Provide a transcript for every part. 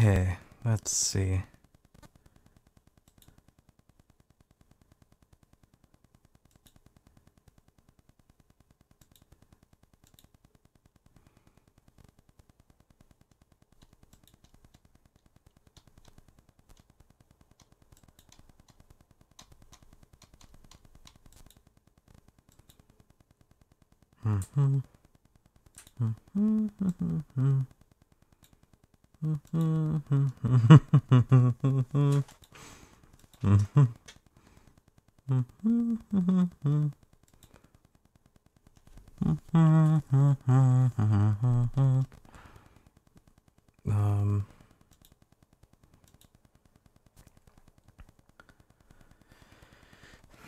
Okay, let's see. Um,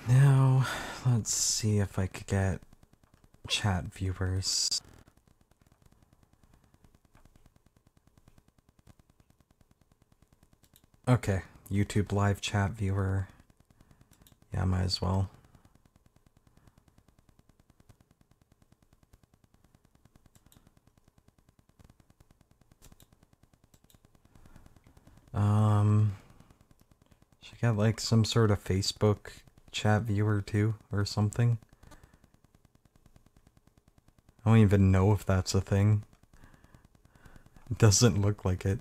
Now, let's see if I could get chat viewers. Okay, YouTube live chat viewer. Yeah, might as well. Should I get like some sort of Facebook chat viewer too, or something? I don't even know if that's a thing. It doesn't look like it.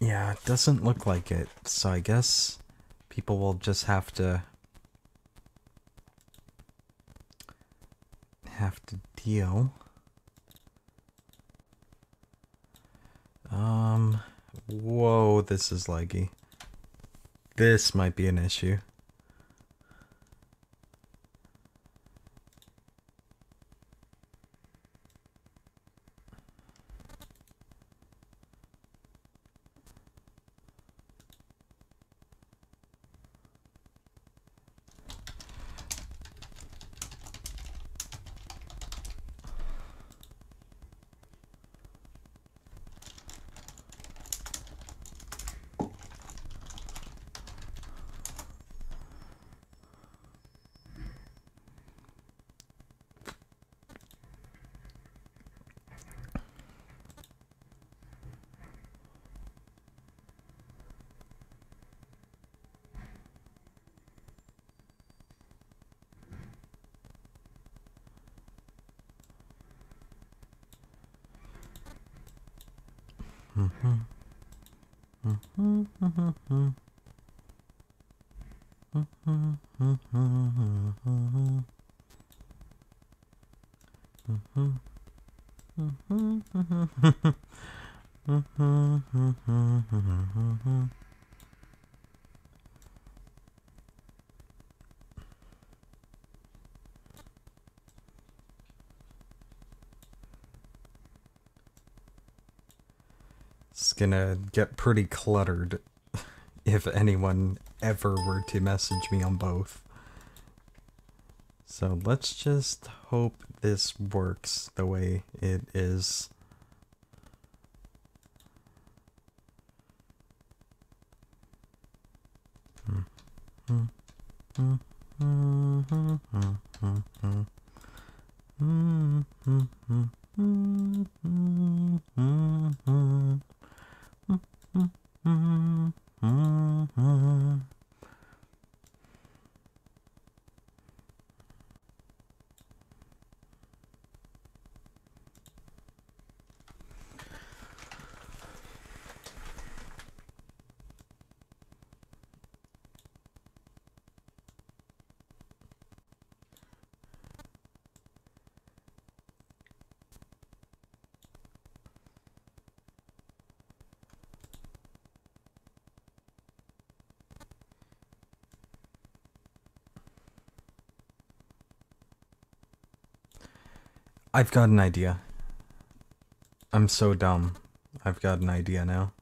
Yeah, it doesn't look like it, so I guess people will just have to deal. Whoa, this is laggy. This might be an issue. It's gonna get pretty cluttered if anyone ever were to message me on both. So let's just hope this works the way it is. I've got an idea. I'm so dumb. I've got an idea now.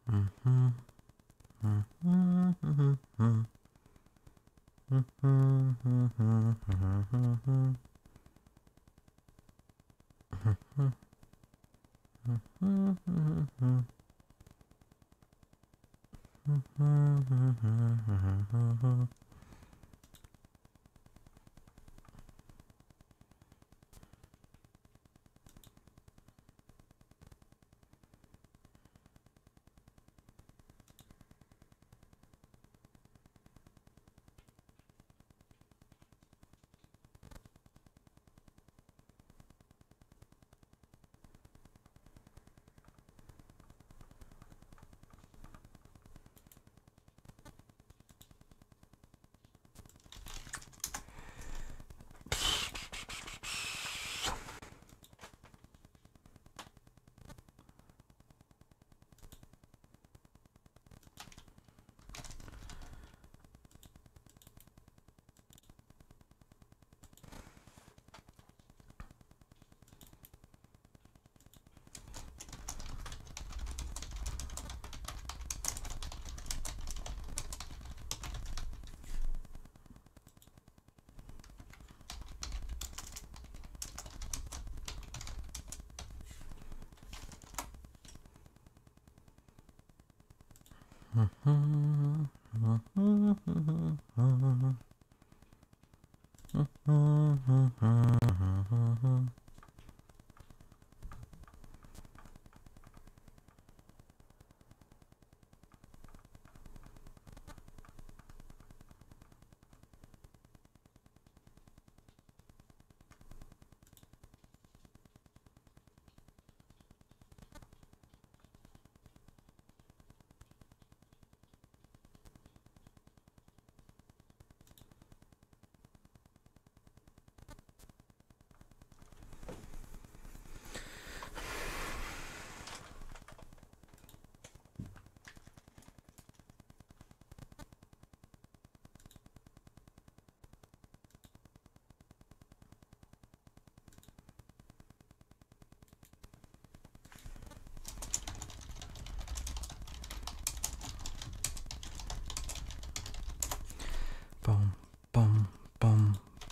Boom, boom, boom,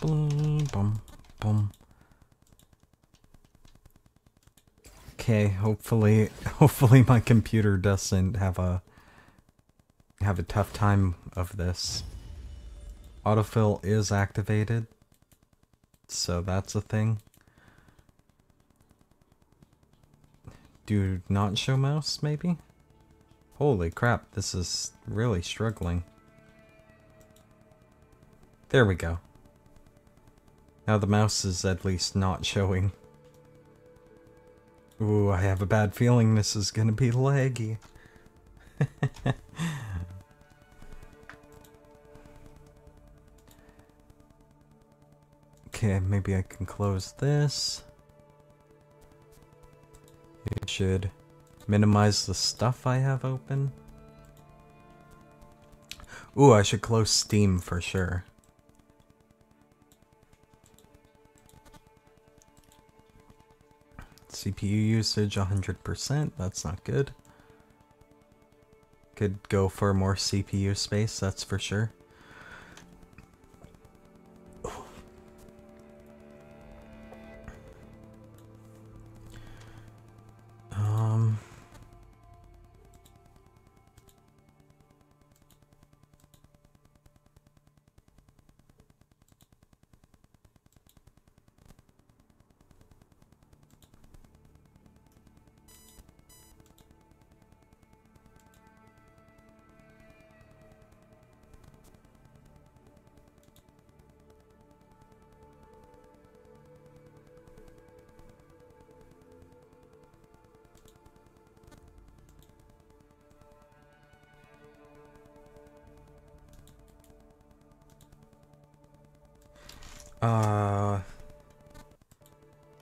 boom, boom, boom. Okay, hopefully my computer doesn't have a tough time of this. Autofill is activated, so that's a thing. Do not show mouse, maybe? Holy crap, this is really struggling. There we go. Now the mouse is at least not showing. Ooh, I have a bad feeling this is gonna be laggy. Okay, maybe I can close this. It should minimize the stuff I have open. Ooh, I should close Steam for sure. CPU usage 100%, that's not good. Could go for more CPU space, that's for sure.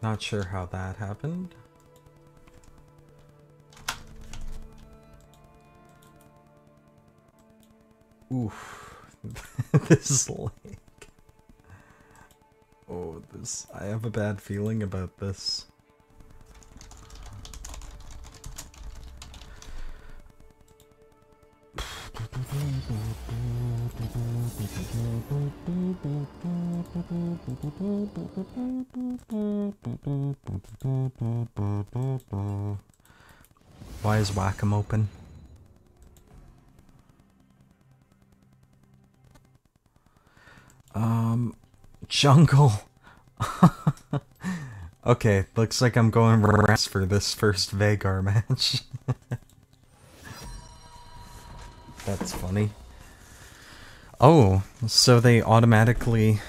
Not sure how that happened. Oof. This is like... Oh, this... I have a bad feeling about this. Why is Wacom open? Jungle. Okay, looks like I'm going rest for this first Vagar match. That's funny. Oh, so they automatically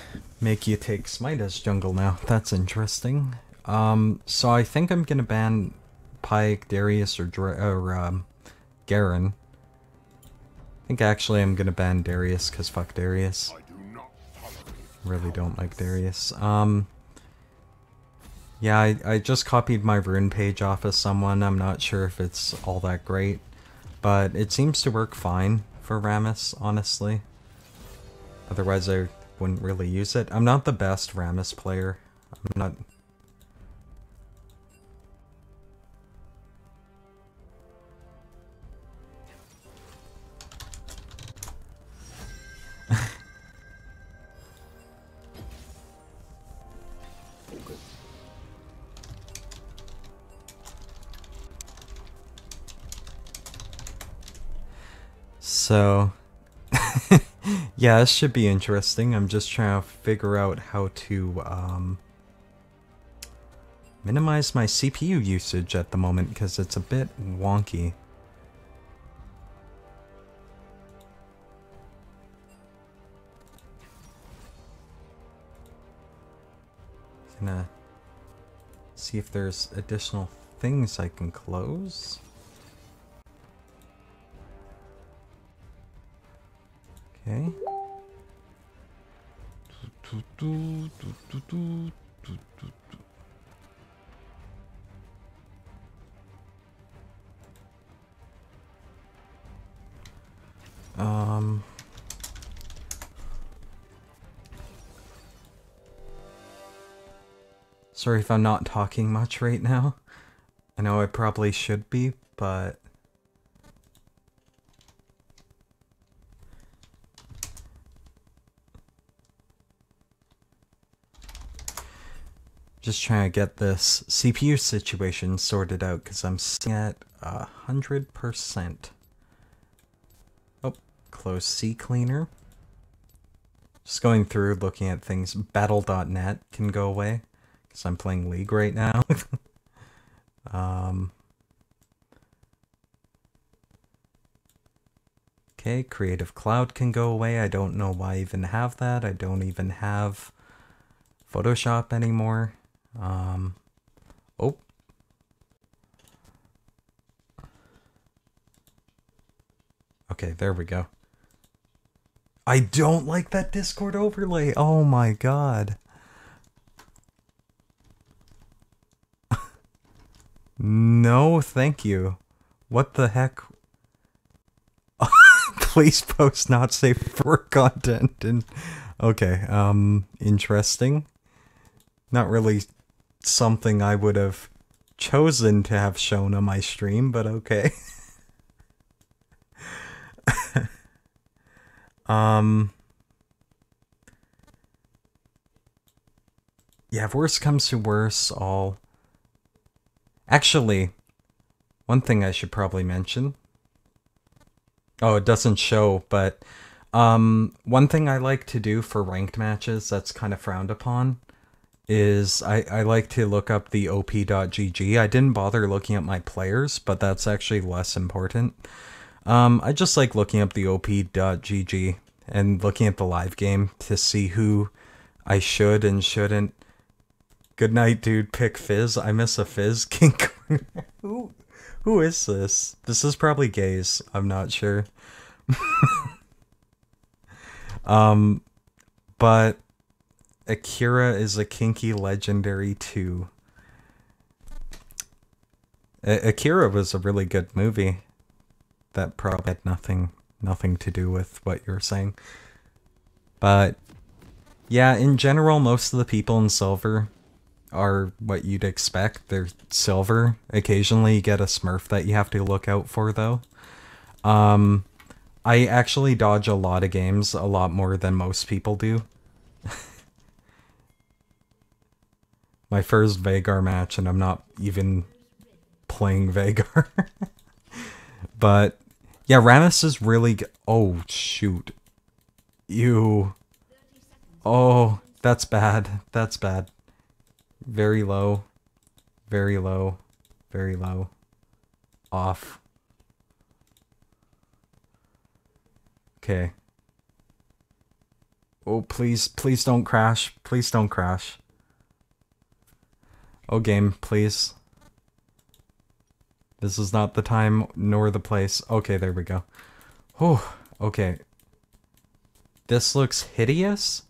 make you take Smite as jungle now. That's interesting. So I think I'm gonna ban Pyke, Darius, or Garen. I think actually I'm gonna ban Darius, cause fuck Darius. Really don't like Darius. Yeah, I just copied my rune page off of someone. I'm not sure if it's all that great, but it seems to work fine for Rammus, honestly. Otherwise I wouldn't really use it. I'm not the best Rammus player. I'm not... So, yeah, this should be interesting. I'm just trying to figure out how to minimize my CPU usage at the moment, because it's a bit wonky. Gonna see if there's additional things I can close. Okay. Sorry if I'm not talking much right now. I know I probably should be, but... Just trying to get this CPU situation sorted out, because I'm sitting at 100%. Oh, close C cleaner. Just going through, looking at things. Battle.net can go away, because I'm playing League right now. Okay, Creative Cloud can go away. I don't know why I even have that. I don't even have Photoshop anymore. Oh. Okay, there we go. I don't like that Discord overlay. Oh my god. No, thank you. What the heck? Please post not safe for content. And okay, interesting. Not really something I would have chosen to have shown on my stream, but okay. Yeah, if worse comes to worse, I'll... Actually, one thing I should probably mention. Oh, it doesn't show, but one thing I like to do for ranked matches that's kind of frowned upon is I like to look up the op.gg. I didn't bother looking at my players, but that's actually less important. I just like looking up the op.gg and looking at the live game to see who I should and shouldn't. Good night, dude. Pick Fizz. I miss a Fizz. King Corner. Who is this? This is probably gays. I'm not sure. But Akira is a kinky legendary too. Akira was a really good movie. That probably had nothing to do with what you're saying. But yeah, in general, most of the people in Silver are what you'd expect. They're Silver. Occasionally you get a Smurf that you have to look out for, though. I actually dodge a lot of games, a lot more than most people do. My first Vagar match, and I'm not even playing Vagar. But, yeah, Rammus is really oh, shoot. You... Oh, that's bad. That's bad. Very low. Very low. Very low. Off. Okay. Oh, please, please don't crash. Please don't crash. Oh, game, please. This is not the time nor the place. Okay, there we go. Whew, okay. This looks hideous,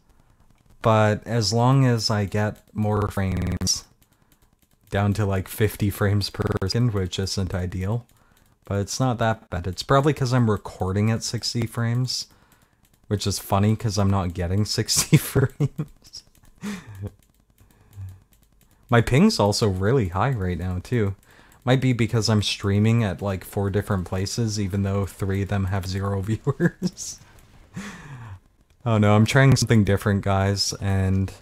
but as long as I get more frames, down to like 50 frames per second, which isn't ideal, but it's not that bad. It's probably because I'm recording at 60 frames, which is funny because I'm not getting 60 frames. My ping's also really high right now, too. Might be because I'm streaming at like 4 different places, even though 3 of them have 0 viewers. Oh no, I'm trying something different, guys, and,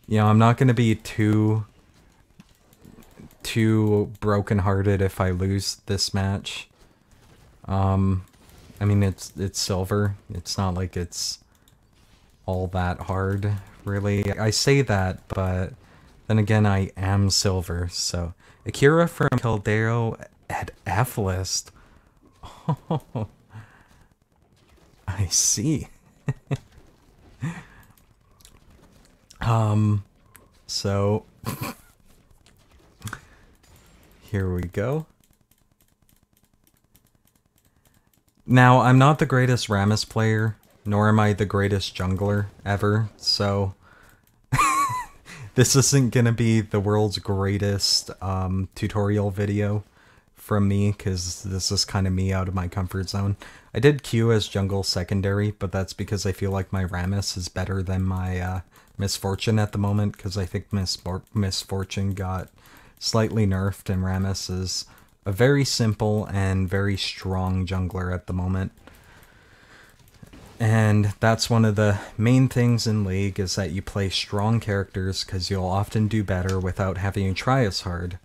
you know, I'm not going to be too brokenhearted if I lose this match. I mean, it's silver. It's not like it's all that hard, really. I say that, but then again, I am silver, so... Akira from Caldero at F-list. Oh, I see. So... Here we go. Now, I'm not the greatest Rammus player, nor am I the greatest jungler ever, so... This isn't gonna be the world's greatest tutorial video from me, because this is kind of me out of my comfort zone. I did Q as jungle secondary, but that's because I feel like my Rammus is better than my Misfortune at the moment, because I think Misfortune got slightly nerfed, and Rammus is a very simple and very strong jungler at the moment. And that's one of the main things in League, is that you play strong characters because you'll often do better without having to try as hard.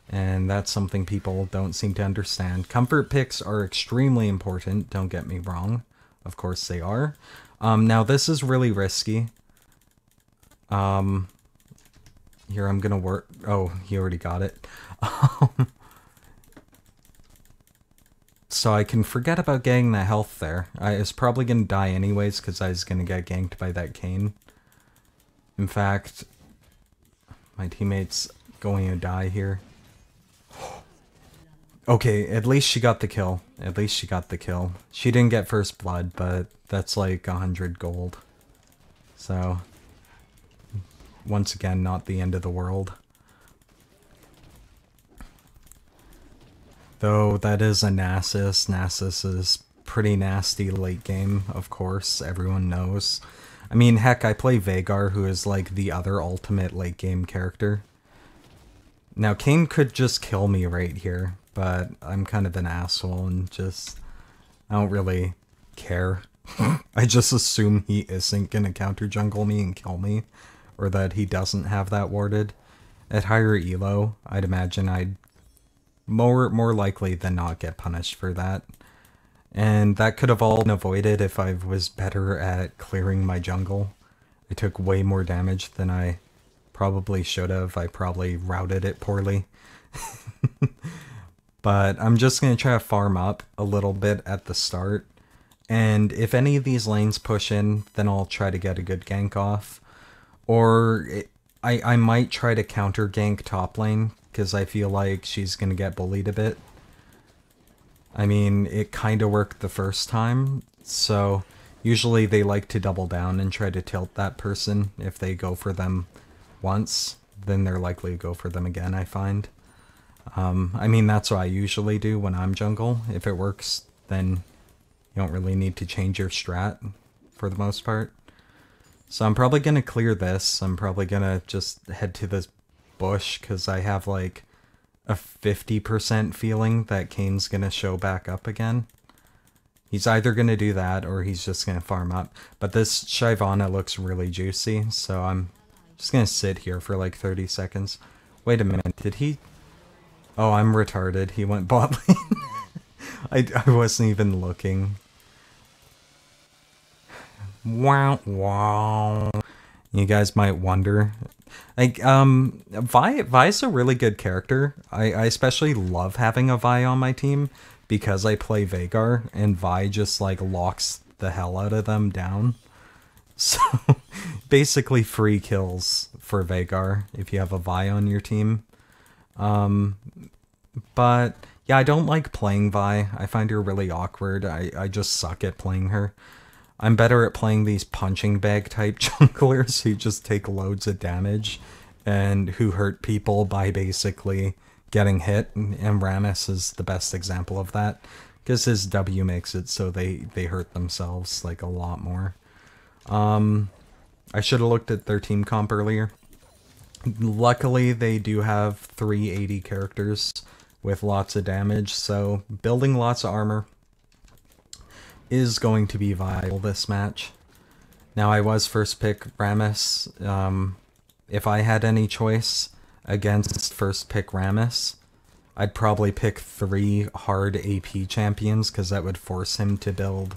And that's something people don't seem to understand. Comfort picks are extremely important, don't get me wrong. Of course they are. Now this is really risky. Here I'm gonna work... Oh, he already got it. So I can forget about getting the health there. I was probably going to die anyways because I was going to get ganked by that Kayn. In fact, my teammate's going to die here. Okay, at least she got the kill. At least she got the kill. She didn't get first blood, but that's like 100 gold. So, once again, not the end of the world. Though that is a Nasus. Nasus is pretty nasty late game, of course, everyone knows. I mean, heck, I play Vagar, who is like the other ultimate late game character. Now, Kayn could just kill me right here, but I'm kind of an asshole and just... I don't really care. I just assume he isn't gonna counter jungle me and kill me, or that he doesn't have that warded. At higher elo, I'd imagine I'd more likely than not get punished for that. And that could have all been avoided if I was better at clearing my jungle. I took way more damage than I probably should have. I probably routed it poorly. But I'm just going to try to farm up a little bit at the start. And if any of these lanes push in, then I'll try to get a good gank off. Or I might try to counter gank top lane, because I feel like she's going to get bullied a bit. I mean, it kind of worked the first time, so usually they like to double down and try to tilt that person. If they go for them once, then they're likely to go for them again, I find. I mean, that's what I usually do when I'm jungle. If it works, then you don't really need to change your strat for the most part. So I'm probably going to clear this. I'm probably going to just head to this bush, because I have like a 50% feeling that Kayn's going to show back up again. He's either going to do that or he's just going to farm up. But this Shyvana looks really juicy, so I'm just going to sit here for like 30 seconds. Wait a minute, did he... Oh, I'm retarded. He went bot lane. I wasn't even looking. Wow, wow. You guys might wonder. Like, Vi's a really good character. I especially love having a Vi on my team because I play Veigar, and Vi just, like, locks the hell out of them down. So, basically free kills for Veigar if you have a Vi on your team. But, yeah, I don't like playing Vi. I find her really awkward. I just suck at playing her. I'm better at playing these punching bag type junglers who just take loads of damage and who hurt people by basically getting hit. And Rammus is the best example of that because his W makes it so they hurt themselves like a lot more. I should have looked at their team comp earlier. Luckily, they do have 380 characters with lots of damage, so building lots of armor is going to be viable this match. Now, I was first pick Rammus. If I had any choice against first pick Rammus, I'd probably pick 3 hard AP champions because that would force him to build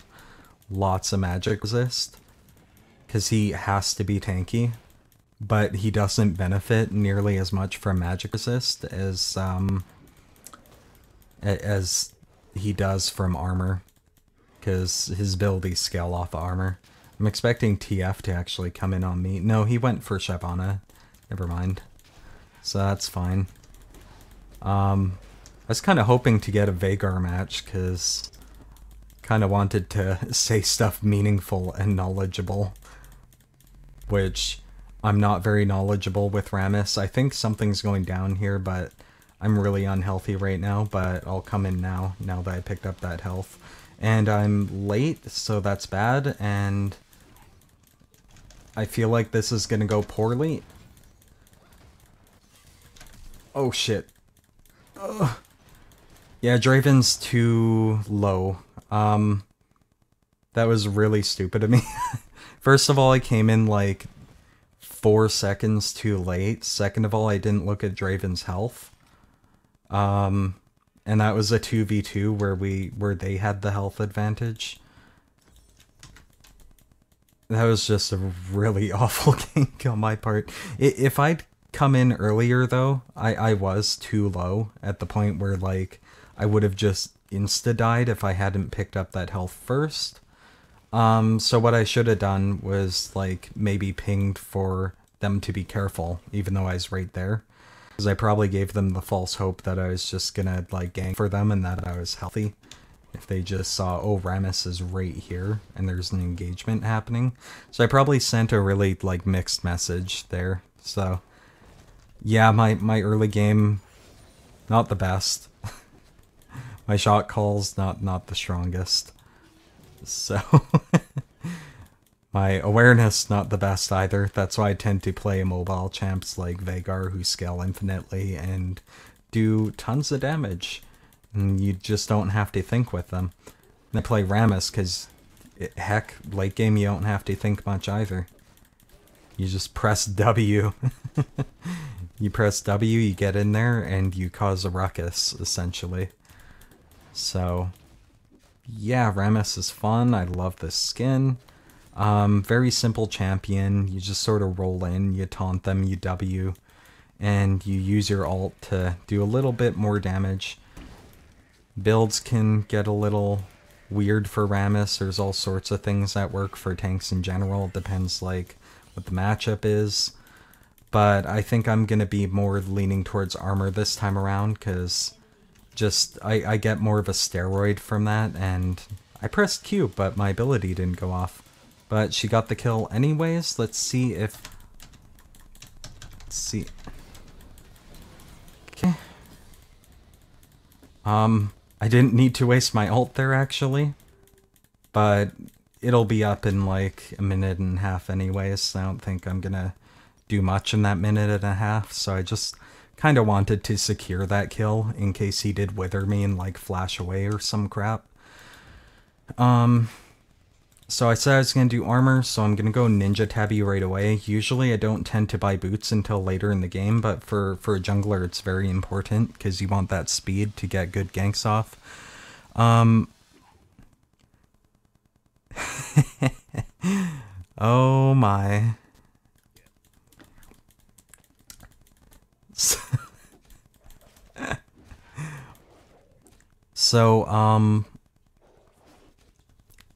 lots of magic resist. Because he has to be tanky, but he doesn't benefit nearly as much from magic resist as he does from armor. Because his abilities scale off armor. I'm expecting TF to actually come in on me. No, he went for Shyvana. Never mind. So that's fine. I was kind of hoping to get a Veigar match, because kind of wanted to say stuff meaningful and knowledgeable. Which I'm not very knowledgeable with Rammus. I think something's going down here, but I'm really unhealthy right now. But I'll come in now that I picked up that health. And I'm late, so that's bad, and I feel like this is gonna go poorly. Oh shit. Ugh. Yeah, Draven's too low. That was really stupid of me. First of all, I came in like 4 seconds too late. Second of all, I didn't look at Draven's health. And that was a 2v2 where they had the health advantage. That was just a really awful gank on my part. If I'd come in earlier though, I was too low at the point where like I would have just insta-died if I hadn't picked up that health first. So what I should have done was like maybe pinged for them to be careful, even though I was right there. Because I probably gave them the false hope that I was just gonna like gank for them and that I was healthy. If they just saw, oh, Rammus is right here and there's an engagement happening. So I probably sent a really like mixed message there. So yeah, my early game, not the best. My shot calls, not the strongest. So my awareness, not the best either. That's why I tend to play mobile champs like Veigar, who scale infinitely and do tons of damage. And you just don't have to think with them. And I play Rammus because, heck, late game you don't have to think much either. You just press W. You press W, you get in there, and you cause a ruckus, essentially. So, yeah, Rammus is fun. I love this skin. Very simple champion. You just sort of roll in, you taunt them, you W, and you use your ult to do a little bit more damage. Builds can get a little weird for Rammus. There's all sorts of things that work for tanks in general. It depends like what the matchup is. But I think I'm going to be more leaning towards armor this time around because just I get more of a steroid from that, and I pressed Q, but my ability didn't go off. But she got the kill anyways. Let's see if... Let's see. Okay. I didn't need to waste my ult there, actually. But it'll be up in like a minute and a half anyways, so I don't think I'm gonna do much in that minute and a half. So I just kind of wanted to secure that kill in case he did wither me and like flash away or some crap. So I said I was going to do armor, so I'm going to go Ninja Tabby right away. Usually I don't tend to buy boots until later in the game, but for a jungler it's very important because you want that speed to get good ganks off. Oh my. So,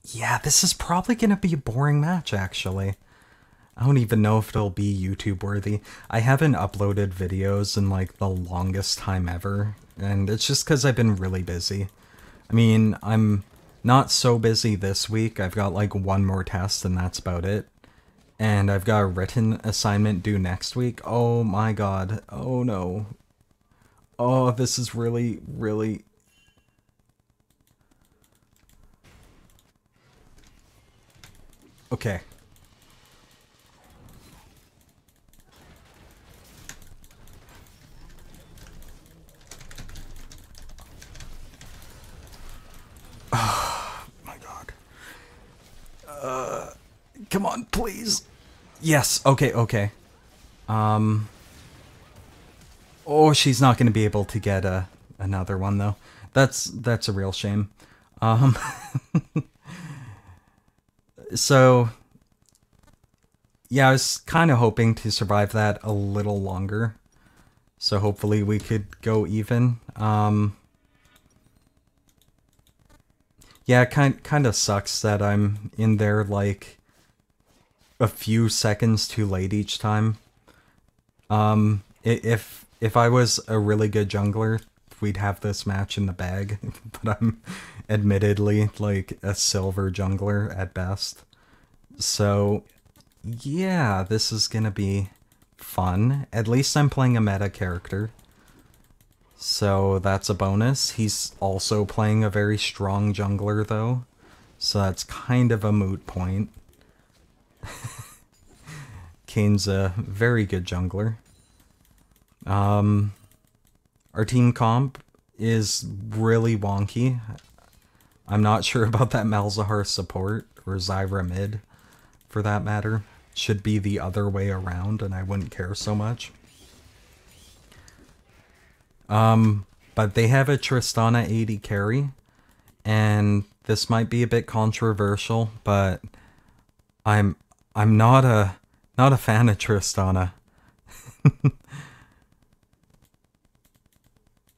yeah, this is probably gonna be a boring match, actually. I don't even know if it'll be YouTube worthy. I haven't uploaded videos in like the longest time ever, and it's just because I've been really busy. I mean, I'm not so busy this week. I've got like one more test and that's about it. And I've got a written assignment due next week. Oh my god. Oh no. Oh, this is really, really... Okay. Oh my god. Come on, please. Yes, okay, okay. Oh, she's not going to be able to get another one, though. That's a real shame. So, yeah, I was kind of hoping to survive that a little longer. So hopefully we could go even. Yeah, it kind of sucks that I'm in there, like, a few seconds too late each time. If I was a really good jungler, we'd have this match in the bag, but I'm admittedly like a silver jungler at best. So, yeah, this is gonna be fun. At least I'm playing a meta character. So that's a bonus. He's also playing a very strong jungler though. So that's kind of a moot point. Kane's a very good jungler. Our team comp is really wonky. I'm not sure about that Malzahar support, or Zyra mid, for that matter. Should be the other way around, and I wouldn't care so much. But they have a Tristana 80 carry, and this might be a bit controversial, but I'm not a fan of Tristana.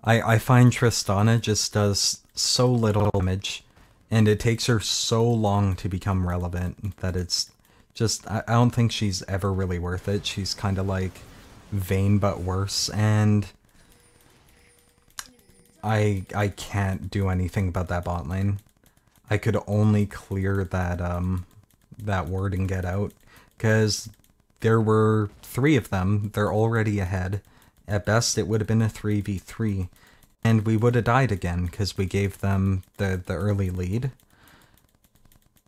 I find Tristana just does so little damage, and it takes her so long to become relevant that it's just, I don't think she's ever really worth it. She's kind of like Vayne but worse, and I can't do anything about that bot lane. I could only clear that that ward and get out, because there were 3 of them. They're already ahead. At best, it would have been a 3v3, and we would have died again because we gave them the early lead.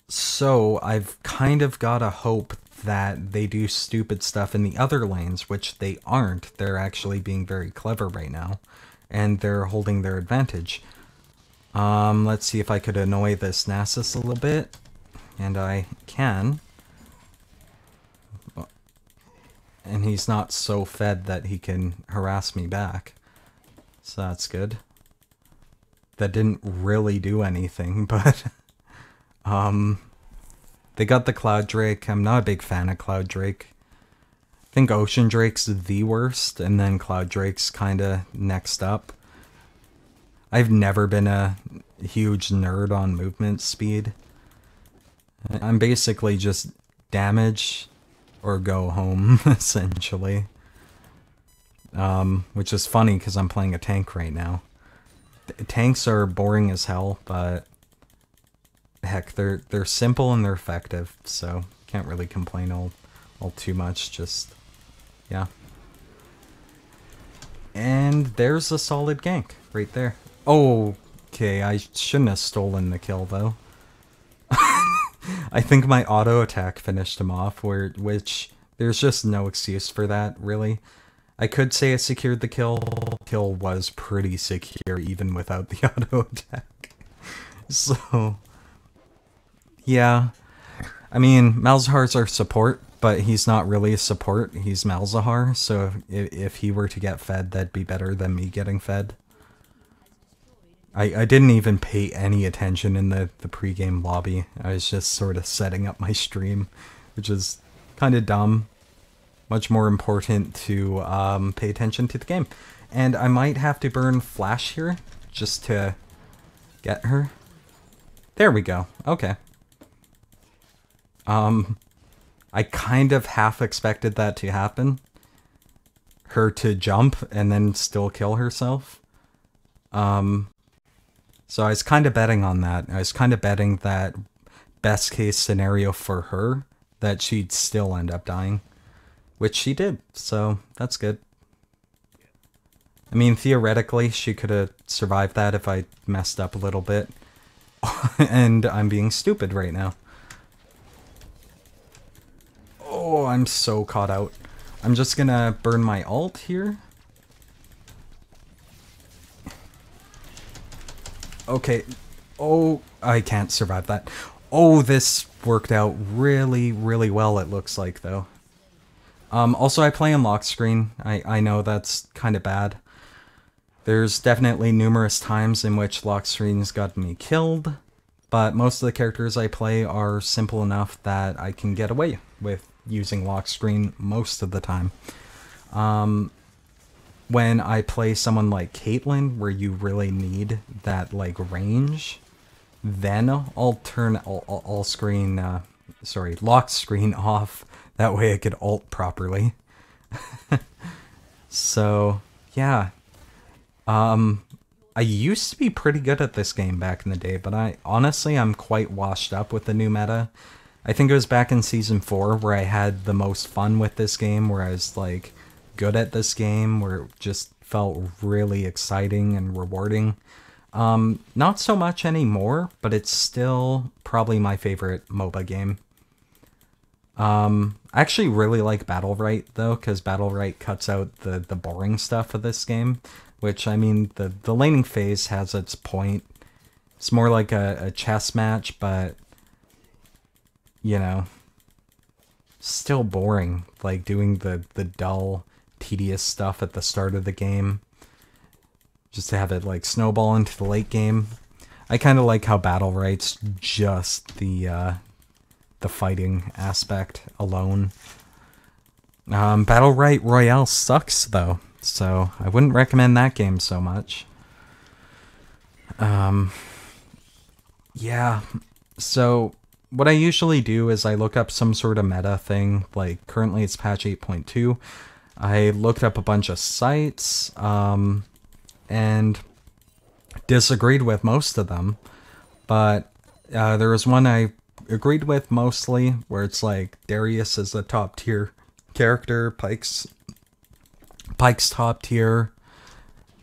So I've kind of got a hope that they do stupid stuff in the other lanes, which they aren't. They're actually being very clever right now, and they're holding their advantage. Let's see if I could annoy this Nasus a little bit, and I can. And he's not so fed that he can harass me back. So that's good. That didn't really do anything, but... they got the Cloud Drake. I'm not a big fan of Cloud Drake. I think Ocean Drake's the worst, and then Cloud Drake's kinda next up. I've never been a huge nerd on movement speed. I'm basically just damage or go home, essentially. Which is funny because I'm playing a tank right now. Tanks are boring as hell, but heck, they're simple and they're effective, so can't really complain all too much. Just, yeah. And there's a solid gank right there. Oh, okay, I shouldn't have stolen the kill though. I think my auto attack finished him off, which there's just no excuse for that, really. I could say I secured the kill. Kill was pretty secure even without the auto attack. So, Yeah. I mean, Malzahar's our support, but he's not really a support. He's Malzahar, so if he were to get fed, that'd be better than me getting fed. I didn't even pay any attention in the pregame lobby. I was just sort of setting up my stream, which is kind of dumb. Much more important to pay attention to the game. And I might have to burn Flash here just to get her. There we go. Okay. I kind of half expected that to happen. Her to jump and then still kill herself. So I was kind of betting on that. I was kind of betting that best case scenario for her, that she'd still end up dying. Which she did, so that's good. I mean, theoretically, she could have survived that if I messed up a little bit. And I'm being stupid right now. Oh, I'm so caught out. I'm just gonna burn my ult here. Okay. Oh, I can't survive that. Oh, this worked out really, really well, it looks like, though. Also, I play on lock screen. I know that's kind of bad. There's definitely numerous times in which lock screen's got me killed, but most of the characters I play are simple enough that I can get away with using lock screen most of the time. When I play someone like Caitlyn, where you really need that like range, then I'll turn all screen, lock screen off. That way I could ult properly. So, yeah. I used to be pretty good at this game back in the day, but I'm quite washed up with the new meta. I think it was back in Season 4 where I had the most fun with this game, where I was, like, good at this game, where it just felt really exciting and rewarding. Not so much anymore, but it's still probably my favorite MOBA game. I actually really like Battle Right, though, because Battle Right cuts out the boring stuff of this game, which, I mean, the laning phase has its point. It's more like a chess match, but, you know, still boring, like doing the dull, tedious stuff at the start of the game, just to have it, like, snowball into the late game. I kind of like how Battle Right's just the fighting aspect alone. Battle Right Royale sucks, though, so I wouldn't recommend that game so much. Yeah, so what I usually do is I look up some sort of meta thing, like currently it's patch 8.2. I looked up a bunch of sites, and disagreed with most of them, but there was one I agreed with mostly, where it's like Darius is a top tier character, Pyke's top tier,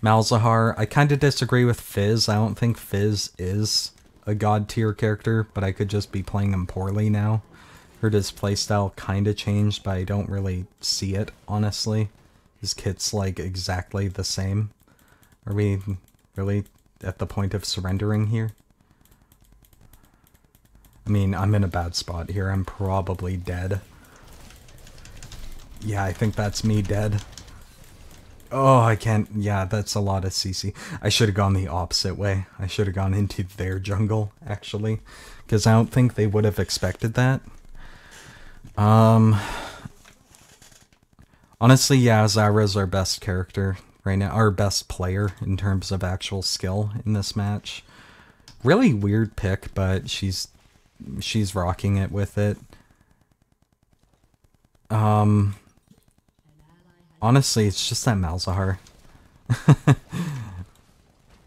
Malzahar. I kind of disagree with Fizz. I don't think Fizz is a god tier character, but I could just be playing him poorly now. Heard his playstyle kind of changed, but I don't really see it, honestly. His kit's like exactly the same. Are we really at the point of surrendering here? I mean, I'm in a bad spot here. I'm probably dead. Yeah, I think that's me dead. Oh, I can't. Yeah, that's a lot of CC. I should have gone the opposite way. I should have gone into their jungle, actually. Because I don't think they would have expected that. Honestly, yeah, Zara's our best character right now. Our best player in terms of actual skill in this match. Really weird pick, but she's rocking it with it. Honestly, it's just that Malzahar.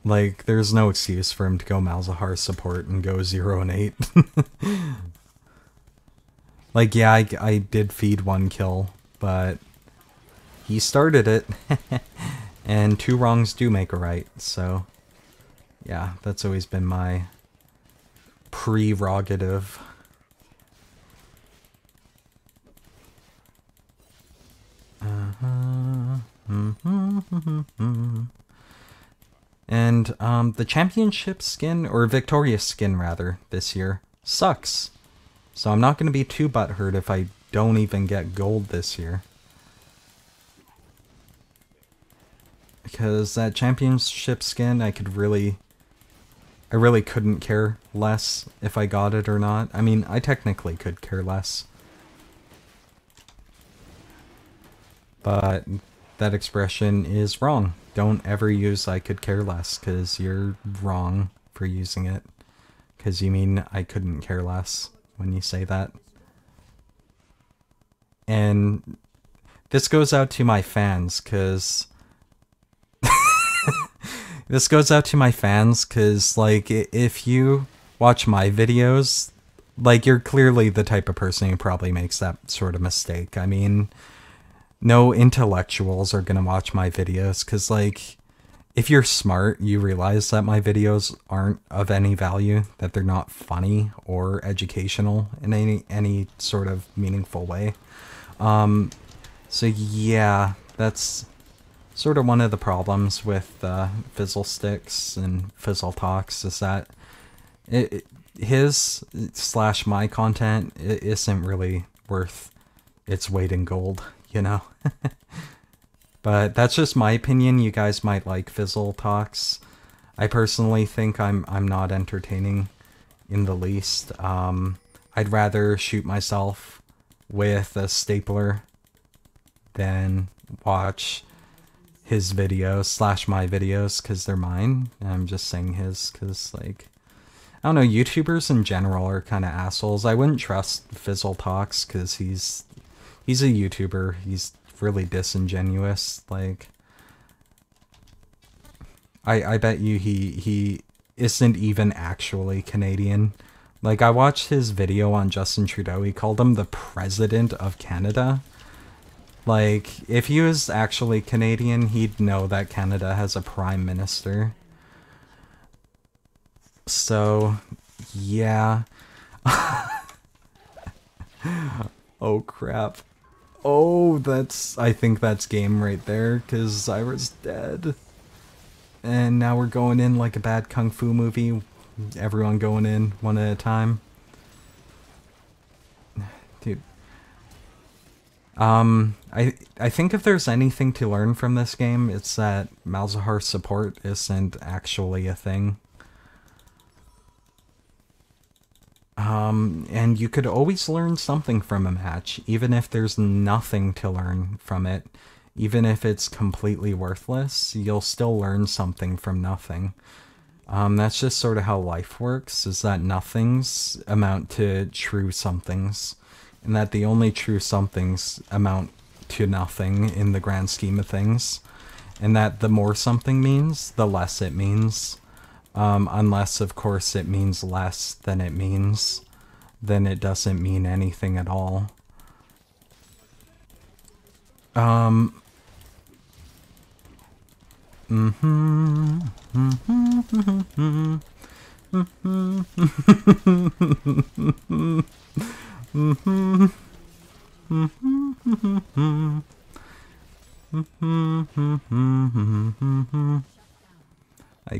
Like, there's no excuse for him to go Malzahar support and go 0 and 8. Like, yeah, I did feed one kill, but he started it. And 2 wrongs do make a right, so yeah, that's always been my prerogative. And the championship skin, or victorious skin rather, this year, sucks. So I'm not going to be too butthurt if I don't even get gold this year. Because that championship skin, I really couldn't care less if I got it or not. I mean, I technically could care less. But that expression is wrong. Don't ever use I could care less, because you're wrong for using it. Because you mean I couldn't care less when you say that. And this goes out to my fans, because... This goes out to my fans, because, like, if you watch my videos, like, you're clearly the type of person who probably makes that sort of mistake. I mean, no intellectuals are gonna watch my videos, because, like, if you're smart, you realize that my videos aren't of any value, that they're not funny or educational in any sort of meaningful way. So yeah, that's sort of one of the problems with Fizzlesticks and Fizzletalks, is that his/my content isn't really worth its weight in gold, you know? But that's just my opinion. You guys might like Fizzletalks. I personally think I'm not entertaining in the least. I'd rather shoot myself with a stapler than watch his videos / my videos, because they're mine. I'm just saying his because, like, I don't know, YouTubers in general are kind of assholes. I wouldn't trust Fizzletalks because he's a YouTuber. He's really disingenuous. Like, I bet you he isn't even actually Canadian. Like, I watched his video on Justin Trudeau. He called him the President of Canada. Like, if he was actually Canadian, he'd know that Canada has a Prime Minister. So, yeah. Oh, crap. Oh, I think that's game right there, because I was dead. And now we're going in like a bad kung fu movie. Everyone going in one at a time. Dude. I think if there's anything to learn from this game, it's that Malzahar support isn't actually a thing. And you could always learn something from a match, even if there's nothing to learn from it. Even if it's completely worthless, you'll still learn something from nothing. That's just sort of how life works, is that nothings amount to true somethings. And that the only true somethings amount to nothing in the grand scheme of things. And that the more something means, the less it means. Unless, of course, it means less than it means. Then it doesn't mean anything at all. I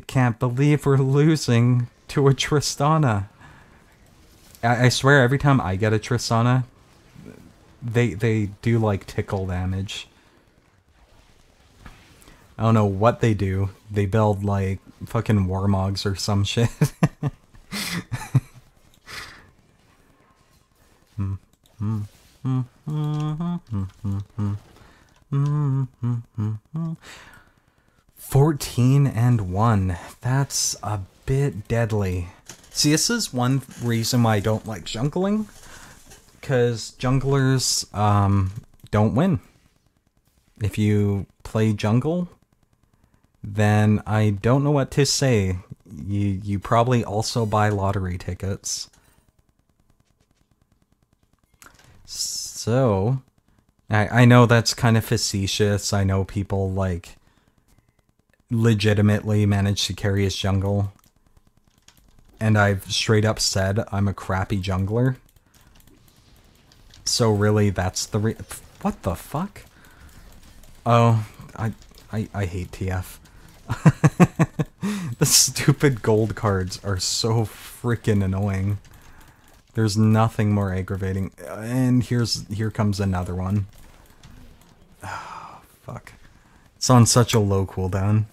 can't believe we're losing to a Tristana. I swear every time I get a Tristana, they do like tickle damage. I don't know what they do. They build like fucking warmogs or some shit. (14-1). That's a bit deadly. See, this is one reason why I don't like jungling. Because junglers don't win. If you play jungle, then I don't know what to say. You probably also buy lottery tickets. So, I know that's kind of facetious. I know people, like, legitimately manage to carry his jungle. And I've straight up said I'm a crappy jungler. So really, that's the what the fuck? Oh, I hate TF. The stupid gold cards are so freaking annoying. There's nothing more aggravating. And here comes another one. Oh, fuck. It's on such a low cooldown.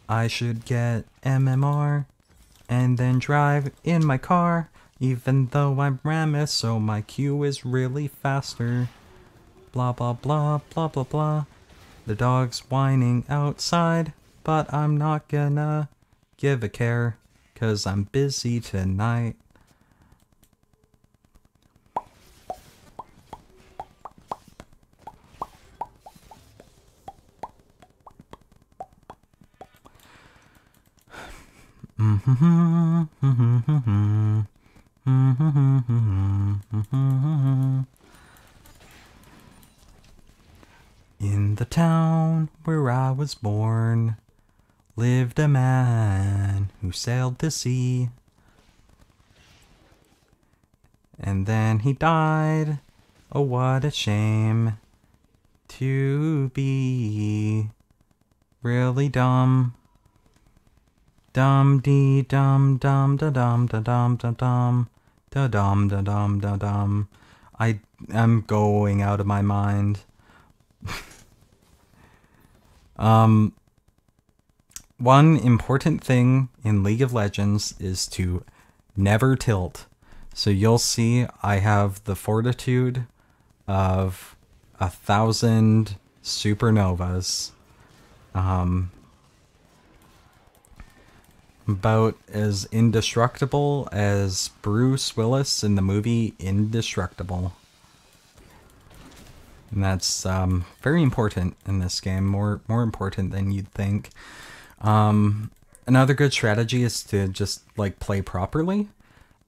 I should get MMR and then drive in my car, even though I'm Ramus, so my Q is really faster. Blah blah blah blah blah blah. The dog's whining outside, but I'm not gonna give a care, 'cause I'm busy tonight. In the town where I was born lived a man who sailed the sea. And then he died. Oh, what a shame to be really dumb. Dum dee dum dum da dum da dum da dum da dum da dum da dum. I am going out of my mind. One important thing in League of Legends is to never tilt. So you'll see I have the fortitude of 1,000 supernovas. About as indestructible as Bruce Willis in the movie Indestructible. And that's very important in this game, more important than you'd think. Another good strategy is to just like play properly.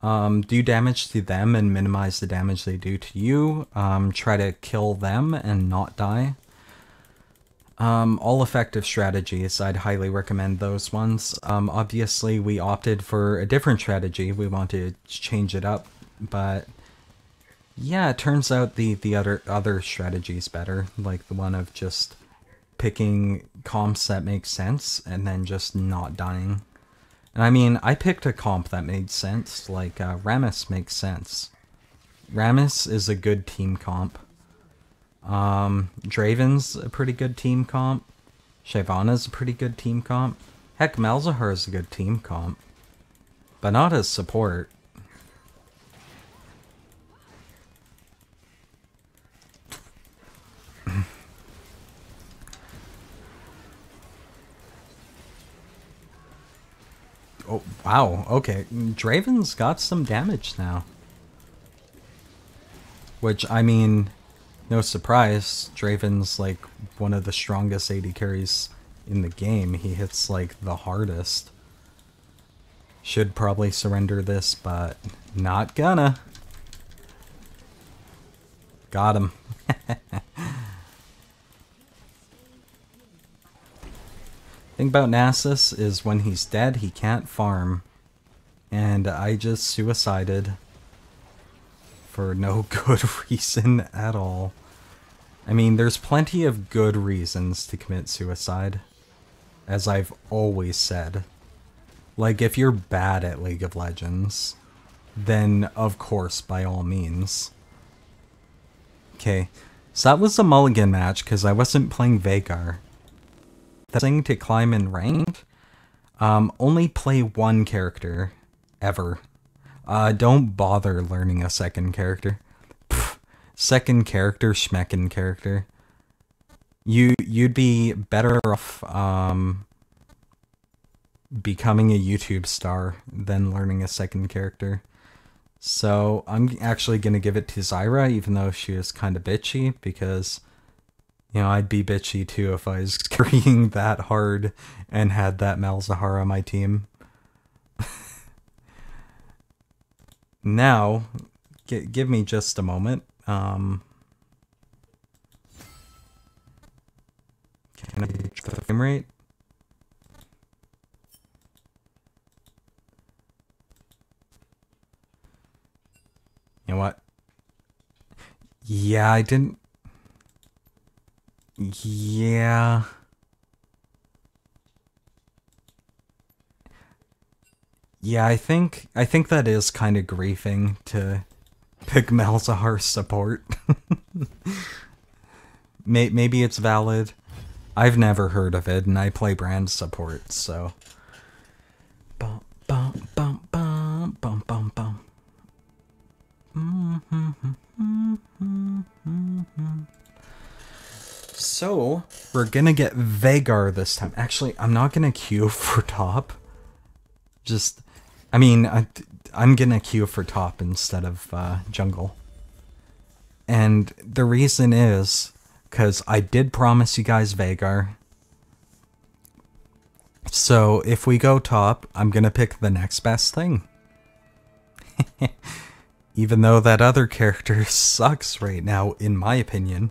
Do damage to them and minimize the damage they do to you. Try to kill them and not die. All effective strategies, I'd highly recommend those ones. Obviously, we opted for a different strategy. We want to change it up, but yeah, it turns out the other strategy's better, like the one of just picking comps that make sense and then just not dying. And I mean, I picked a comp that made sense, like Ramus makes sense. Ramus is a good team comp. Draven's a pretty good team comp. Shyvana's a pretty good team comp. Heck, Malzahar's a good team comp. But not as support. Oh, wow, okay. Draven's got some damage now. Which, I mean, no surprise, Draven's like one of the strongest AD carries in the game. He hits like the hardest. Should probably surrender this, but not gonna. Got him. Thing about Nasus is when he's dead, he can't farm. And I just suicided for no good reason at all. I mean, there's plenty of good reasons to commit suicide, as I've always said. Like, if you're bad at League of Legends, then of course, by all means. Okay, so that was a mulligan match because I wasn't playing Veigar. The thing to climb in ranked, only play one character, ever. Don't bother learning a second character. Pfft, second character, schmeckin' character. You'd be better off becoming a YouTube star than learning a second character. So I'm actually gonna give it to Zyra, even though she was kind of bitchy, because you know, I'd be bitchy too if I was carrying that hard and had that Malzahar on my team. Now, give me just a moment. Can I change the frame rate? You know what? Yeah, I didn't... Yeah. Yeah, I think that is kind of griefing to pick Malzahar support. Maybe it's valid. I've never heard of it, and I play brand support, so. Bum bum bum bum bum bum bum. So we're gonna get Vhagar this time. Actually, I'm not gonna queue for top. Just, I mean, I'm gonna queue for top instead of jungle. And the reason is because I did promise you guys Vhagar. So if we go top, I'm gonna pick the next best thing. Even though that other character sucks right now, in my opinion.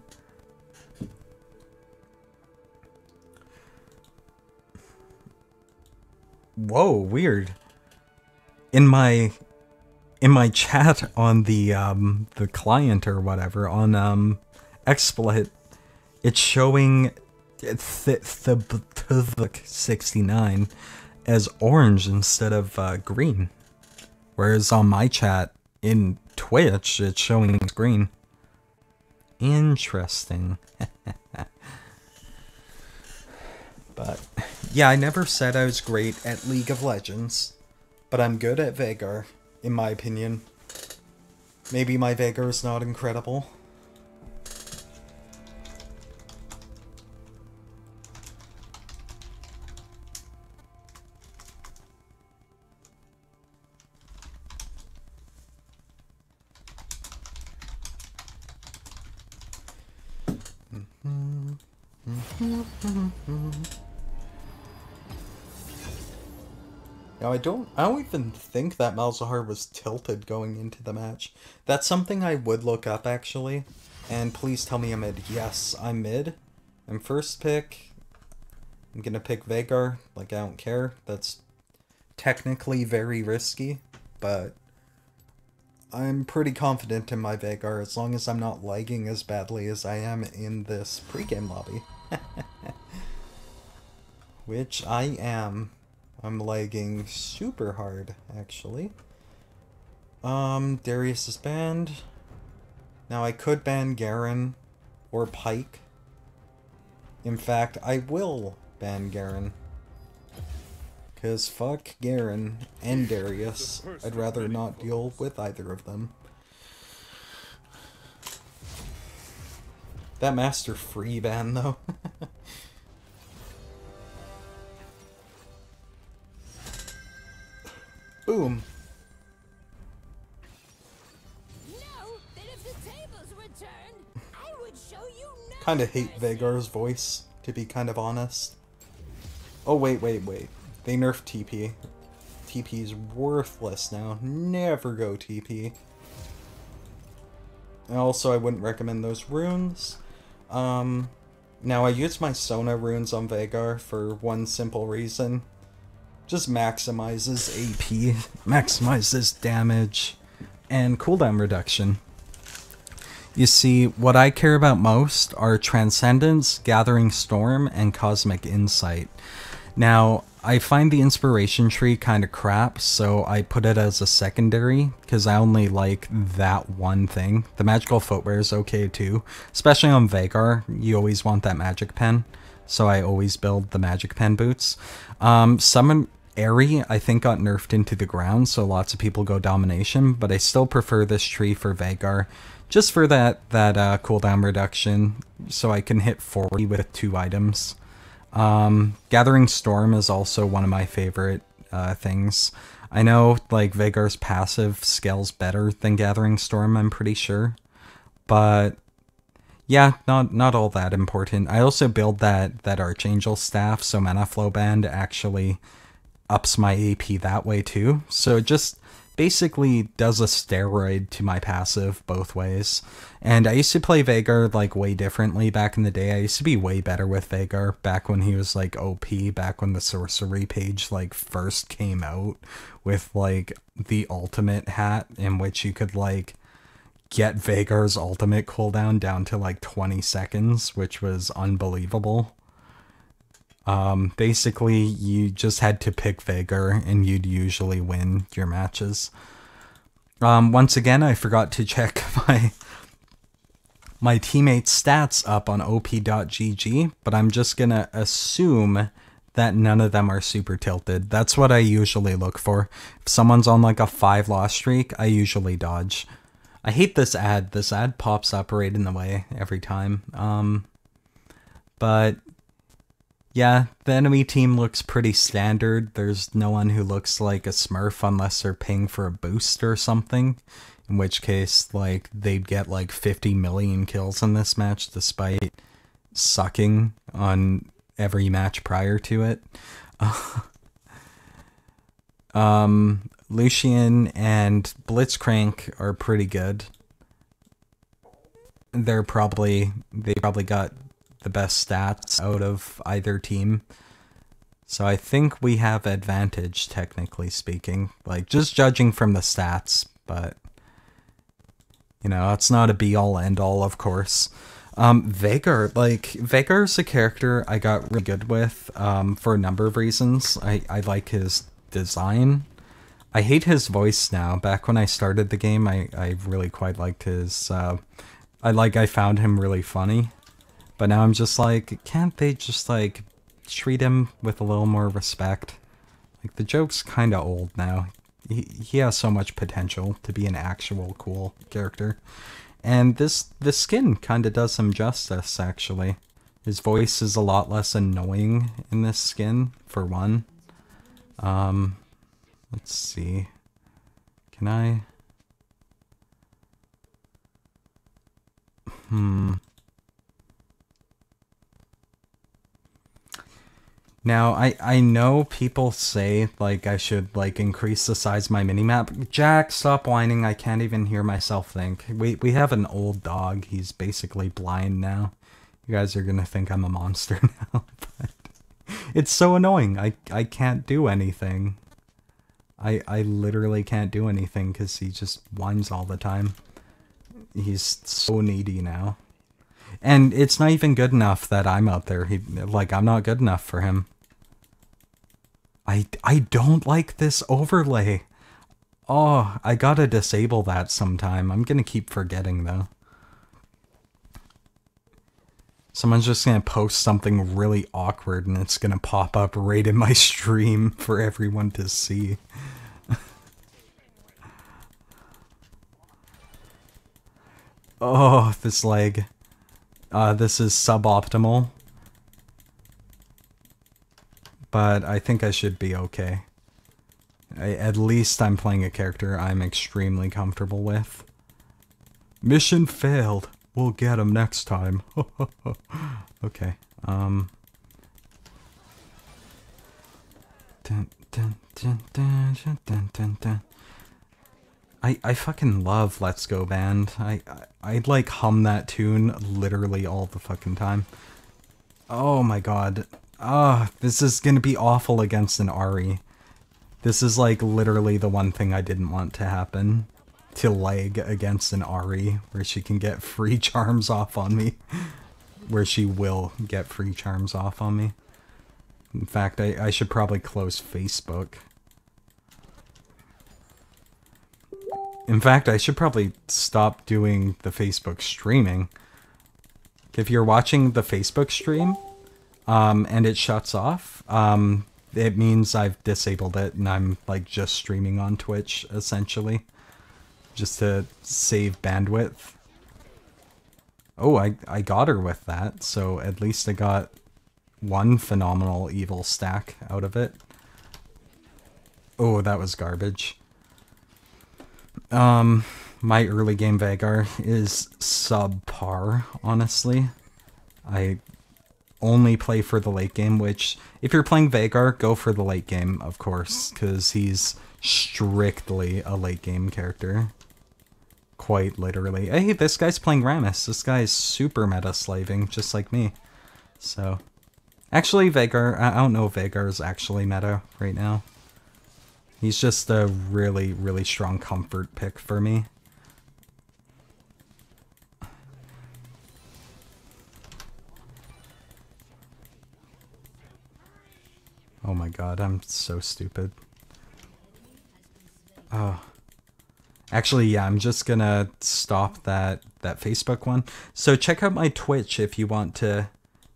Whoa, weird. In my chat on the client or whatever on XSplit, it's showing the 69 as orange instead of green, whereas on my chat in Twitch it's showing green. Interesting. But yeah, I never said I was great at League of Legends, but I'm good at Vhagar, in my opinion. Maybe my Vhagar is not incredible. Now I don't even think that Malzahar was tilted going into the match. That's something I would look up actually. And please tell me I'm mid. Yes, I'm mid. I'm first pick. I'm gonna pick Vhagar. Like, I don't care. That's technically very risky, but I'm pretty confident in my Vhagar as long as I'm not lagging as badly as I am in this pregame lobby. Which I am. I'm lagging super hard, actually. Darius is banned. Now I could ban Garen or Pyke. In fact, I will ban Garen. Because fuck Garen and Darius. I'd rather not deal with either of them. That Master free ban, though. Boom. Kinda hate Vhagar's voice, to be kind of honest. Oh, wait. They nerfed TP. TP's worthless now. Never go TP. And also, I wouldn't recommend those runes. Now, I use my Sona runes on Vhagar for one simple reason. Just maximizes AP, maximizes damage, and cooldown reduction. You see, what I care about most are Transcendence, Gathering Storm, and Cosmic Insight. Now, I find the Inspiration Tree kind of crap, so I put it as a secondary, because I only like that one thing. The Magical Footwear is okay too, especially on Vhagar. You always want that Magic Pen, so I always build the Magic Pen boots. Summon Airy, I think, got nerfed into the ground, so lots of people go Domination, but I still prefer this tree for Vhagar, just for that cooldown reduction, so I can hit 40 with 2 items. Gathering Storm is also one of my favorite things. I know, like, Vhagar's passive scales better than Gathering Storm, I'm pretty sure, but yeah, not all that important. I also build that Archangel staff, so Mana Flow Band actually ups my AP that way too. So it just basically does a steroid to my passive both ways. And I used to play Vhagar like way differently back in the day. I used to be way better with Vhagar back when he was like OP, back when the sorcery page like first came out with like the ultimate hat, in which you could like get Vhagar's ultimate cooldown down to like 20 seconds, which was unbelievable. Basically, you just had to pick Veigar, and you'd usually win your matches. Once again, I forgot to check my teammates' stats up on op.gg, but I'm just gonna assume that none of them are super tilted. That's what I usually look for. If someone's on like a 5-loss streak, I usually dodge. I hate this ad. This ad pops up right in the way every time. But yeah, the enemy team looks pretty standard. There's no one who looks like a smurf unless they're paying for a boost or something. In which case, like, they'd get like 50 million kills in this match despite sucking on every match prior to it. Lucian and Blitzcrank are pretty good. They probably got the best stats out of either team. So I think we have advantage, technically speaking. Like, just judging from the stats, but you know, it's not a be-all, end-all, of course. Veigar's a character I got really good with, for a number of reasons. I like his design. I hate his voice now. Back when I started the game, I really quite liked his, I found him really funny. But now I'm just like, can't they just, like, treat him with a little more respect? Like, the joke's kinda old now. He has so much potential to be an actual cool character. And this skin kind of does him justice, actually. His voice is a lot less annoying in this skin, for one. Let's see. Can I... Now, I know people say, like, I should, like, increase the size of my minimap. Jack, stop whining. I can't even hear myself think. We have an old dog. He's basically blind now. You guys are gonna think I'm a monster now. But it's so annoying. I can't do anything. I literally can't do anything because he just whines all the time. He's so needy now. And it's not even good enough that I'm out there. I'm not good enough for him. I don't like this overlay. Oh, I gotta disable that sometime. I'm gonna keep forgetting, though. Someone's just gonna post something really awkward and it's gonna pop up right in my stream for everyone to see. Oh, this lag. This is suboptimal. But I think I should be okay. At least I'm playing a character I'm extremely comfortable with. Mission failed. We'll get him next time. Okay. I fucking love Let's Go Band. I'd like hum that tune literally all the fucking time. Oh my god. Ah, this is gonna be awful against an Ahri. This is like literally the one thing I didn't want to happen. To lag against an Ahri, where she can get free charms off on me. Where she will get free charms off on me. In fact, I should probably close Facebook. In fact, I should probably stop doing the Facebook streaming. If you're watching the Facebook stream, and it shuts off, it means I've disabled it and I'm like just streaming on Twitch, essentially. Just to save bandwidth. Oh, I got her with that, so at least I got one phenomenal evil stack out of it. Oh, that was garbage. My early game Veigar is subpar, honestly. I only play for the late game, which, if you're playing Veigar, go for the late game, of course, because he's strictly a late game character. Quite literally. Hey, this guy's playing Rammus. This guy's super meta slaving, just like me. So, actually, Veigar, I don't know if Veigar is actually meta right now. He's just a really, really strong comfort pick for me. Oh my god, I'm so stupid. Oh. Actually, yeah, I'm just gonna stop that Facebook one. So check out my Twitch if you want to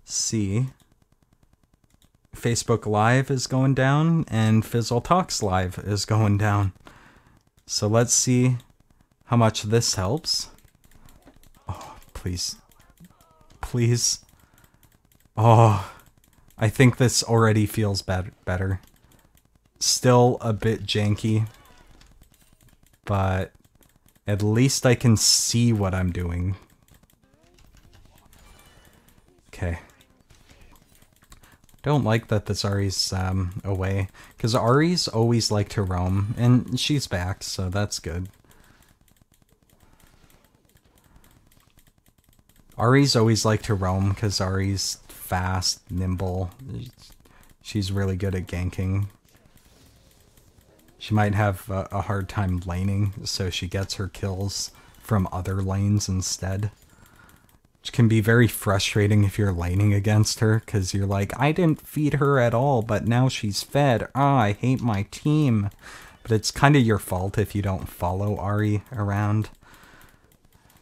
see. Facebook Live is going down, and Fizzle Talks Live is going down. So let's see how much this helps. Oh, please. Please. Oh, I think this already feels better. Still a bit janky, but at least I can see what I'm doing. Okay. Don't like that this Ari's away, because Ari's always like to roam, and she's back, so that's good. Ari's always like to roam, because Ari's fast, nimble. She's really good at ganking. She might have a hard time laning, so she gets her kills from other lanes instead. Which can be very frustrating if you're laning against her, because you're like, I didn't feed her at all, but now she's fed. Ah, I hate my team. But it's kind of your fault if you don't follow Ari around.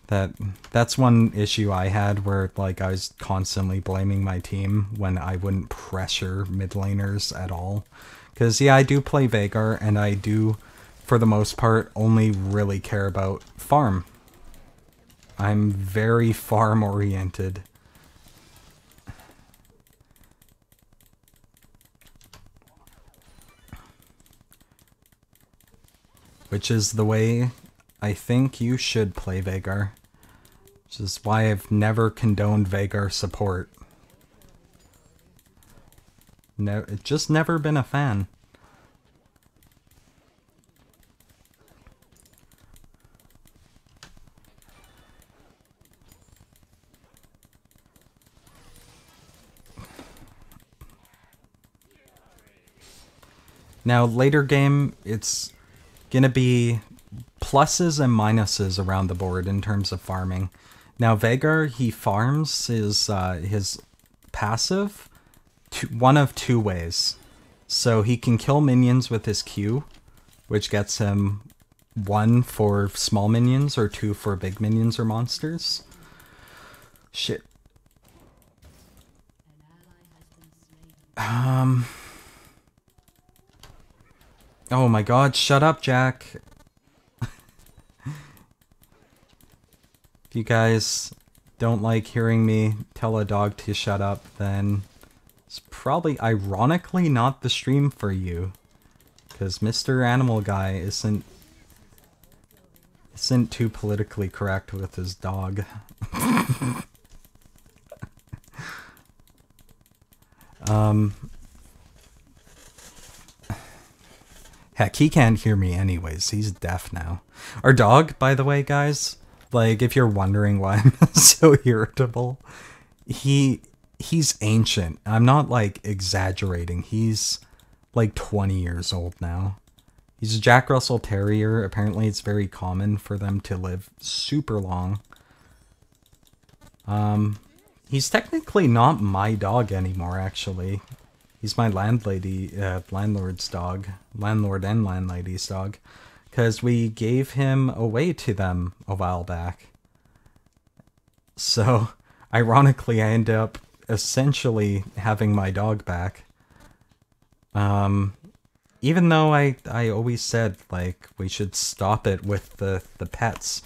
That's one issue I had, where like I was constantly blaming my team when I wouldn't pressure mid laners at all. Because yeah, I do play Veigar, and I do, for the most part, only really care about farm. I'm very farm oriented. Which is the way I think you should play Veigar. Which is why I've never condoned Veigar support. No, it's just never been a fan. Now, later game, it's gonna be pluses and minuses around the board in terms of farming. Now, Veigar, he farms his passive one of two ways. So he can kill minions with his Q, which gets him 1 for small minions or 2 for big minions or monsters. Shit. Oh my god, shut up, Jack. If you guys don't like hearing me tell a dog to shut up, then it's probably ironically not the stream for you. Because Mr. Animal Guy isn't too politically correct with his dog. Heck, he can't hear me anyways. He's deaf now. Our dog, by the way, guys, like, if you're wondering why I'm so irritable, he's ancient. I'm not, like, exaggerating. He's, like, 20 years old now. He's a Jack Russell Terrier. Apparently, it's very common for them to live super long. He's technically not my dog anymore, actually. He's my landlord's dog. Landlord and landlady's dog. Because we gave him away to them a while back. So, ironically, I end up essentially having my dog back. Even though I always said, like, we should stop it with the pets.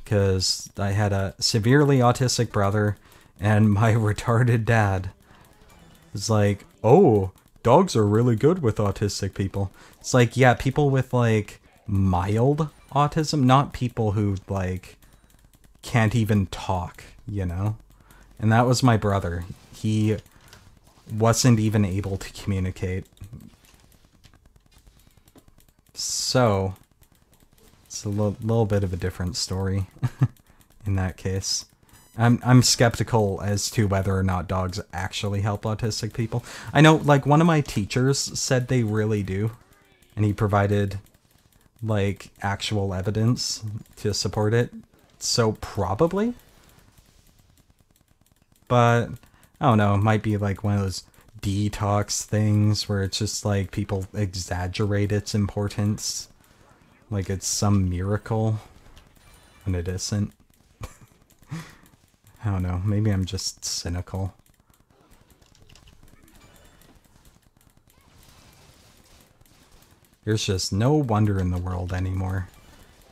Because I had a severely autistic brother, and my retarded dad was like, oh, dogs are really good with autistic people. It's like, yeah, people with, like, mild autism, not people who, like, can't even talk, you know? And that was my brother. He wasn't even able to communicate. So, it's a little bit of a different story in that case. I'm skeptical as to whether or not dogs actually help autistic people. I know, like, one of my teachers said they really do, and he provided, like, actual evidence to support it. So, probably. But, I don't know, it might be, like, one of those detox things where it's just like people exaggerate its importance. Like it's some miracle when it isn't. I don't know, maybe I'm just cynical. There's just no wonder in the world anymore.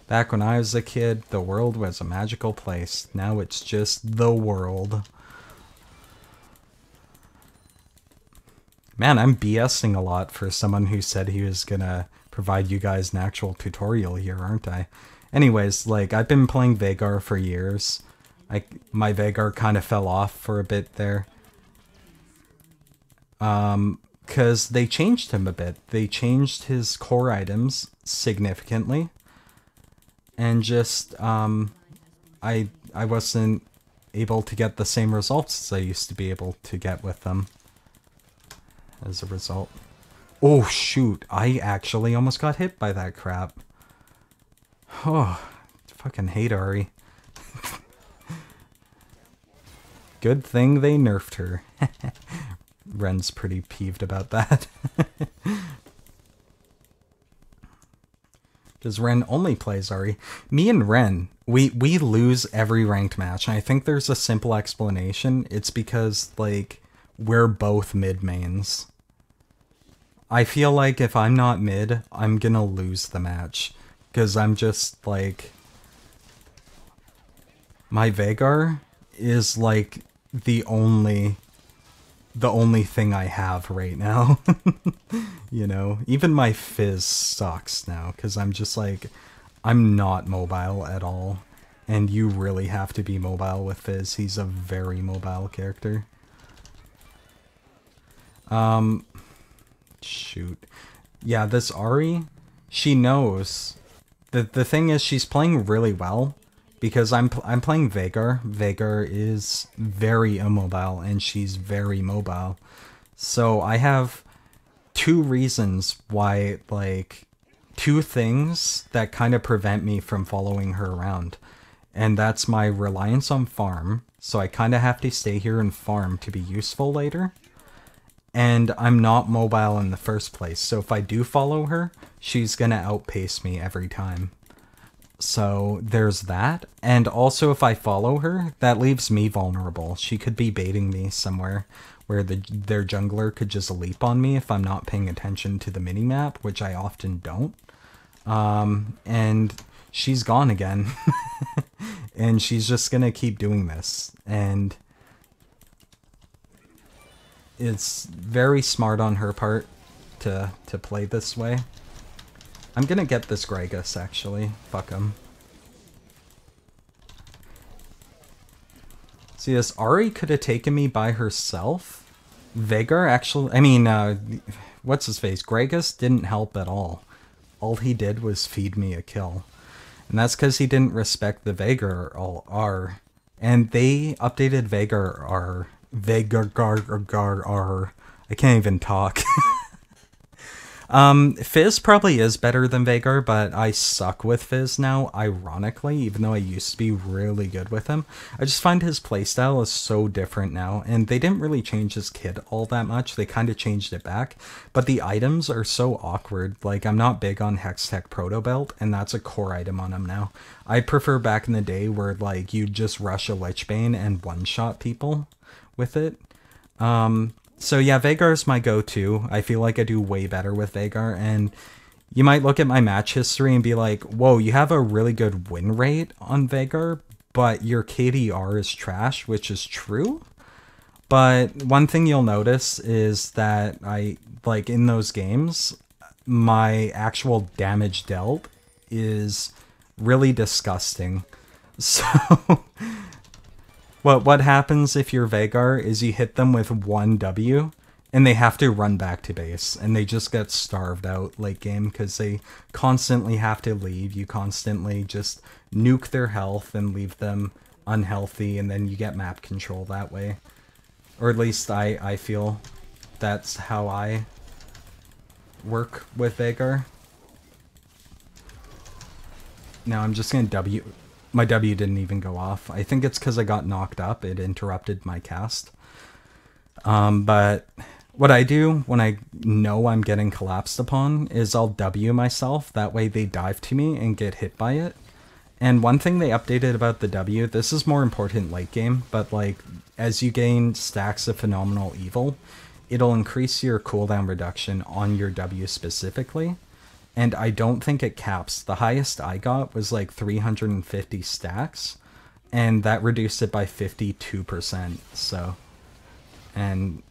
Back when I was a kid, the world was a magical place. Now it's just the world. Man, I'm BSing a lot for someone who said he was gonna provide you guys an actual tutorial here, aren't I? Anyways, like, I've been playing Vhagar for years. My Vhagar kind of fell off for a bit there. Because they changed him a bit. They changed his core items significantly. And just, I wasn't able to get the same results as I used to be able to get with them. As a result. Oh, shoot. I actually almost got hit by that crap. Oh, fucking hate Ari. Good thing they nerfed her. Ren's pretty peeved about that. Because Ren only plays Ari. Me and Ren, we lose every ranked match. And I think there's a simple explanation. It's because, like, we're both mid mains. I feel like if I'm not mid, I'm gonna lose the match. Because I'm just, like... My Vhagar is, like, the only thing I have right now. You know? Even my Fizz sucks now. Because I'm just, like... I'm not mobile at all. And you really have to be mobile with Fizz. He's a very mobile character. Shoot. Yeah, this Ari, she knows. The thing is, she's playing really well. Because I'm playing Vhagar. Vhagar is very immobile, and she's very mobile. So I have two reasons why, like, two things that kind of prevent me from following her around. And that's my reliance on farm. So I kind of have to stay here and farm to be useful later. And I'm not mobile in the first place. So if I do follow her, she's going to outpace me every time. So there's that. And also if I follow her, that leaves me vulnerable. She could be baiting me somewhere where their jungler could just leap on me if I'm not paying attention to the minimap, which I often don't. And she's gone again. And she's just gonna keep doing this. And it's very smart on her part to play this way. I'm gonna get this Gragas, actually. Fuck him. See, this Ari could have taken me by herself. Vhagar actually... I mean, what's his face? Gragas didn't help at all. All he did was feed me a kill. And that's because he didn't respect the Vhagar R. And they updated Vhagar R. Vhagar R. I can't even talk. Fizz probably is better than Vhagar, but I suck with Fizz now, ironically, even though I used to be really good with him. I just find his playstyle is so different now, and they didn't really change his kit all that much. They kind of changed it back, but the items are so awkward. Like, I'm not big on Hextech Proto Belt, and that's a core item on him now. I prefer back in the day where, like, you'd just rush a Lichbane and one-shot people with it. So yeah, Vhagar's my go-to. I feel like I do way better with Vhagar, and you might look at my match history and be like, whoa, you have a really good win rate on Vhagar, but your KDR is trash, which is true. But one thing you'll notice is that like in those games, my actual damage dealt is really disgusting. So... What happens if you're Vhagar is you hit them with one W, and they have to run back to base, and they just get starved out late game because they constantly have to leave. You constantly just nuke their health and leave them unhealthy, and then you get map control that way. Or at least I feel that's how I work with Vhagar. Now I'm just gonna W... My W didn't even go off. I think it's because I got knocked up. It interrupted my cast. But What I do when I know I'm getting collapsed upon is I'll W myself. That way they dive to me and get hit by it. And one thing they updated about the W, this is more important late game, but like as you gain stacks of Phenomenal Evil, it'll increase your cooldown reduction on your W specifically. And I don't think it caps. The highest I got was like 350 stacks, and that reduced it by 52%. So, and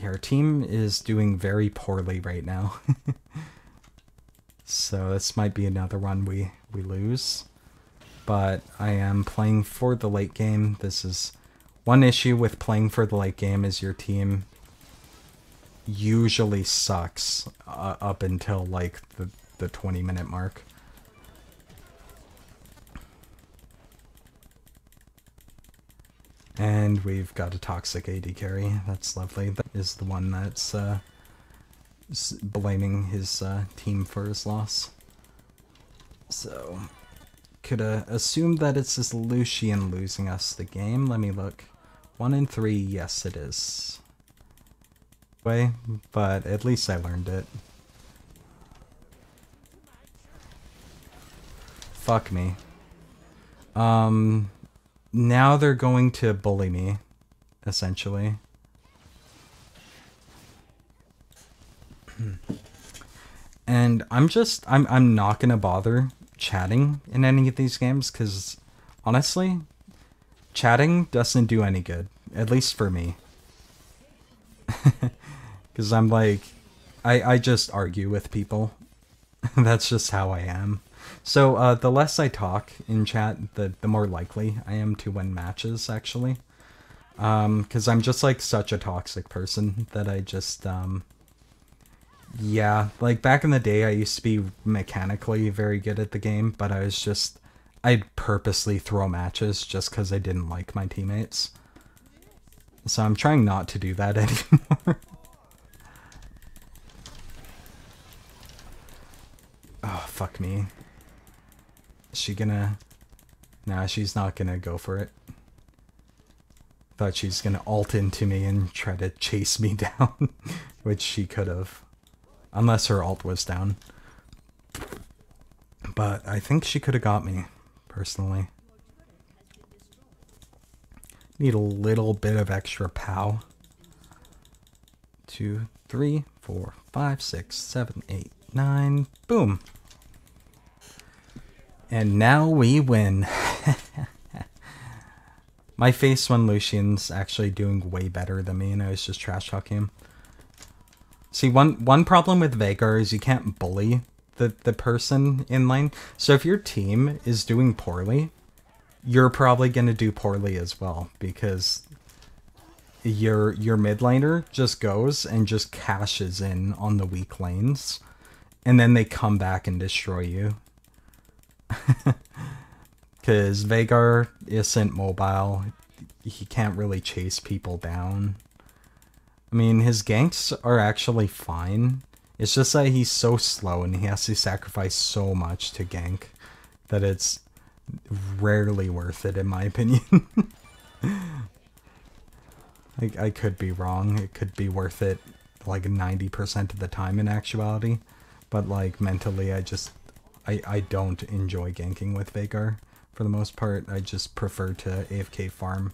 our team is doing very poorly right now. So this might be another one we lose. But I am playing for the late game. This is one issue with playing for the late game is your team usually sucks up until like the 20-minute mark. And we've got a toxic AD carry. That's lovely. That is the one that's blaming his team for his loss. So, could assume that it's this Lucian losing us the game. Let me look. 1 in 3, yes it is. Way, but at least I learned it. Fuck me. Now they're going to bully me, essentially. And I'm not gonna bother chatting in any of these games, because honestly, chatting doesn't do any good, at least for me. Because I'm like, I just argue with people. That's just how I am. So the less I talk in chat, the more likely I am to win matches, actually. Because I'm just like such a toxic person that I just, yeah, like back in the day I used to be mechanically very good at the game, but I'd purposely throw matches just because I didn't like my teammates. So I'm trying not to do that anymore. Oh, fuck me. Is she gonna... Nah, she's not gonna go for it. Thought she's gonna ult into me and try to chase me down, which she could have. Unless her ult was down. But I think she could have got me, personally. Need a little bit of extra pow. 2, 3, 4, 5, 6, 7, 8, 9. Boom. And now we win. My face when Lucian's actually doing way better than me and I was just trash talking him. See, one problem with Veigar is you can't bully the person in lane. So if your team is doing poorly, you're probably going to do poorly as well, because your mid laner just goes and just cashes in on the weak lanes, and then they come back and destroy you. Because Veigar isn't mobile, he can't really chase people down. I mean, his ganks are actually fine. It's just that he's so slow and he has to sacrifice so much to gank that it's rarely worth it, in my opinion. I could be wrong. It could be worth it like 90% of the time in actuality. But like mentally, I don't enjoy ganking with Veigar. For the most part, I just prefer to AFK farm.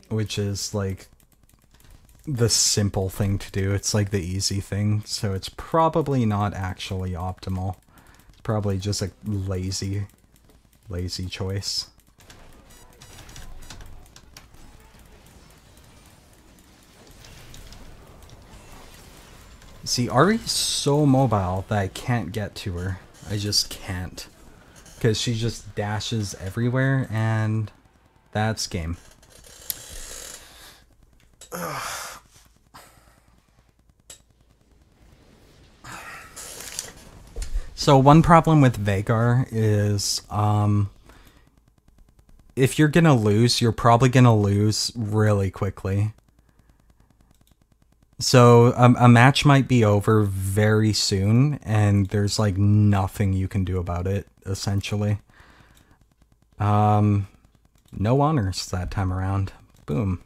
Which is like the simple thing to do. It's like the easy thing. So it's probably not actually optimal. It's probably just a lazy choice. See, Ari's so mobile that I can't get to her. I just can't. Because she just dashes everywhere, and that's game. So one problem with Veigar is, if you're gonna lose, you're probably gonna lose really quickly. So a match might be over very soon, and there's like nothing you can do about it, essentially. No honors that time around. Boom.